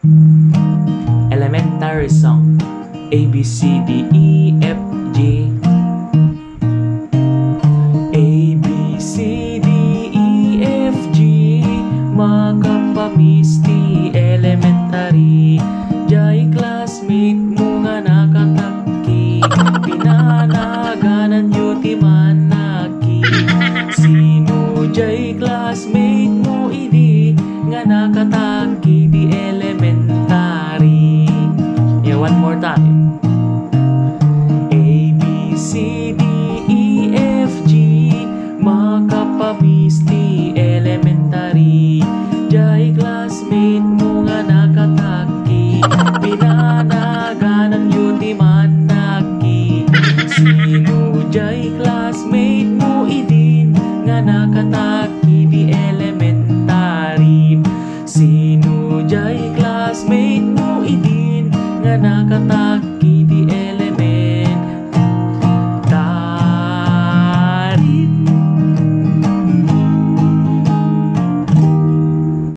Elementary song. A, B, C, D, E, F, G. A, B, C, D, E, F, G. Makapamisti elementary. Jay classmate mo nga nakataki. Pinanaganan yuti manaki. Sino jay classmate mo idi nga nakataki di elementary. Yeah, one more time. A, B, C, D, E, F, G. Makapamisti elementary. Jay classmate mo nga nakataki. Pinanaganan yuti manaki. Sino jay classmate mo idin nga nakataki di elementary. Sino jay classmate mo idin nga nakataki